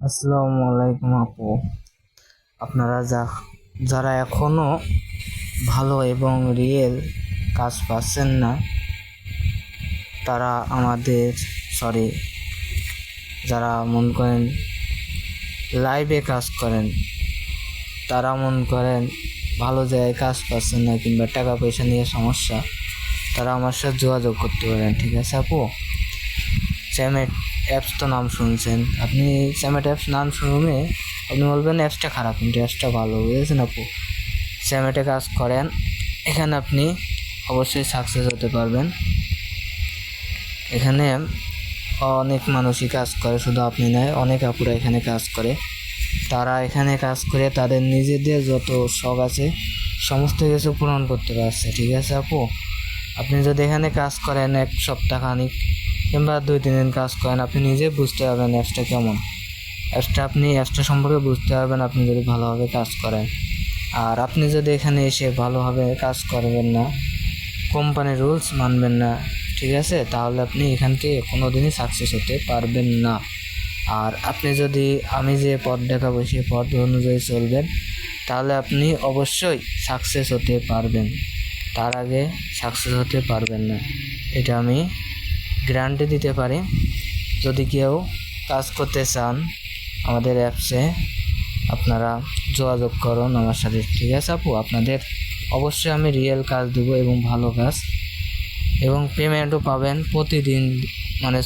আসসালামু আলাইকুম আপু। আপনারা যারা এখনো ভালো এবং রিয়েল কাজ পাচ্ছেন না, তারা যারা মন করেন লাইভে কাজ করেন, তারা মন করেন ভালো জায়গায় কাজ পাচ্ছেন না কিংবা টাকা পয়সা নিয়ে সমস্যা, তারা আমার সাথে যোগাযোগ করতে পারেন। ঠিক আছে আপু? স্যামেট অ্যাপস তো নাম শুনছেন আপনি। স্যামেট অ্যাপস নাম শুনে আপনি বলবেন অ্যাপসটা খারাপ, কিন্তু অ্যাপসটা ভালো, বুঝেছেন আপু? স্যামেটে কাজ করেন, এখানে আপনি অবশ্যই সাকসেস হতে পারবেন। এখানে অনেক মানুষই কাজ করে, শুধু আপনি নয়, অনেক আপুরা এখানে কাজ করে। তারা এখানে কাজ করে তাদের নিজেদের যত শখ আছে সমস্ত কিছু পূরণ করতে পারছে। ঠিক আছে আপু? আপনি যদি এখানে কাজ করেন 1 সপ্তাহ খানিক কিংবা 2-3 দিন কাজ করেন, আপনি নিজে বুঝতে পারবেন অ্যাপসটা কেমন। অ্যাপসটা সম্পর্কে বুঝতে পারবেন আপনি যদি ভালোভাবে কাজ করেন। আর আপনি যদি এখানে এসে ভালোভাবে কাজ করবেন না, কোম্পানির রুলস মানবেন না, ঠিক আছে, তাহলে আপনি এখান থেকে কোনো দিনই সাকসেস হতে পারবেন না। আর আপনি যদি আমি যে পথ দেখাবো সেই পথ অনুযায়ী চলবেন, তাহলে আপনি অবশ্যই সাকসেস হতে পারবেন। তার আগে সাকসেস হতে পারবেন না, এটা আমি গ্যারান্টি দিতে পারি। যদি কেউ কাজ করতে চান আমাদের অ্যাপসে, আপনারা যোগাযোগ করুন আমার সাথে। ঠিক আছে আপু? আপনাদের অবশ্যই আমি রিয়েল কাজ দেবো এবং ভালো কাজ, এবং পেমেন্টও পাবেন প্রতিদিন, মানে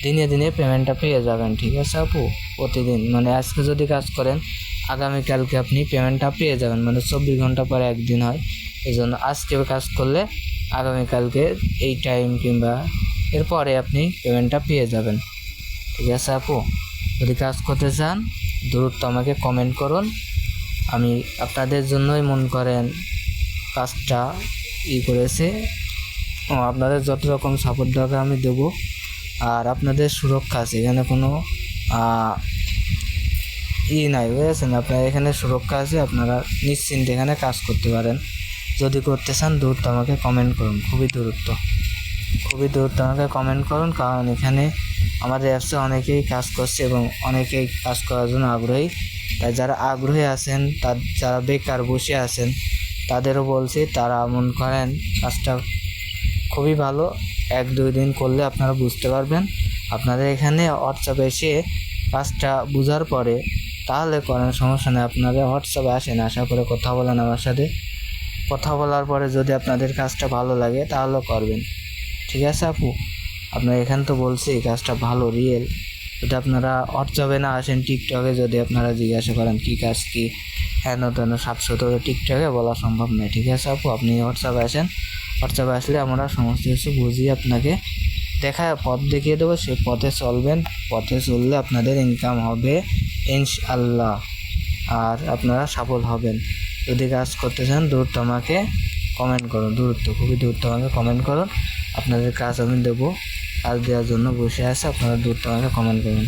দিনে দিনে পেমেন্টটা পেয়ে যাবেন। ঠিক আছে আপু? প্রতিদিন, মানে আজকে যদি কাজ করেন আগামীকালকে আপনি পেমেন্টটা পেয়ে যাবেন, মানে 24 ঘন্টা পরে একদিন হয়। এই জন্য আজকে কাজ করলে আগামীকালকে এই টাইম কিংবা এরপরে আপনি পেমেন্টটা পেয়ে যাবেন। ঠিক আছে আপু? যদি কাজ করতে চান দ্রুত আমাকে কমেন্ট করুন। আমি আপনাদের জন্যই মন করেন কাজটা করেছে। আপনাদের যত রকম সাপোর্ট দরকার আমি দেবো। আর আপনাদের সুরক্ষা আছে, এখানে কোনো নাই, বুঝেছেন? আপনার এখানে সুরক্ষা আছে, আপনারা নিশ্চিন্তে এখানে কাজ করতে পারেন। যদি করতে চান দ্রুত আমাকে কমেন্ট করুন, খুবই দূরত্ব আমাকে কমেন্ট করুন, কারণ এখানে আমাদের অ্যাপসে অনেকেই কাজ করছে এবং অনেকেই কাজ করার জন্য আগ্রহী। তাই যারা আগ্রহী আছেন, যারা বেকার বসে আছেন, তাদেরও বলছি, তারা মন করেন কাজটা খুবই ভালো। 1-2 দিন করলে আপনারা বুঝতে পারবেন। আপনাদের এখানে হোয়াটসঅ্যাপে এসে কাজটা বোঝার পরে তাহলে করেন, সমস্যা নেই। আপনারা হোয়াটসঅ্যাপে আসেন, আসার পরে কথা বলেন আমার সাথে। কথা বলার পরে যদি আপনাদের কাজটা ভালো লাগে তাহলে করবেন। ঠিক আছে আপু? আপনার এখান তো বলছি কাজটা ভালো, রিয়েল। যদি আপনারা হোয়াটসঅ্যাপে না আসেন, টিকটকে যদি আপনারা জিজ্ঞাসা করেন কী কাজ কী হেন তেন 700 টিকটকে বলা সম্ভব নয়। ঠিক আছে আপু? আপনি হোয়াটসঅ্যাপে আসেন, হোয়াটসঅ্যাপে আসলে আমরা সমস্ত কিছু বুঝিয়ে আপনাকে পথ দেখিয়ে দেবো। সেই পথে চলবেন, পথে চললে আপনাদের ইনকাম হবে ইনশাআল্লাহ, আর আপনারা সফল হবেন। যদি কাজ করতে চান দ্রুত আমাকে কমেন্ট করুন, খুবই দ্রুত আমাকে কমেন্ট করুন। আপনাদের কাজ আমি দেবো, কাজ দেওয়ার জন্য বসে আছে, আপনারা দ্রুত আমাকে কমেন্ট করুন।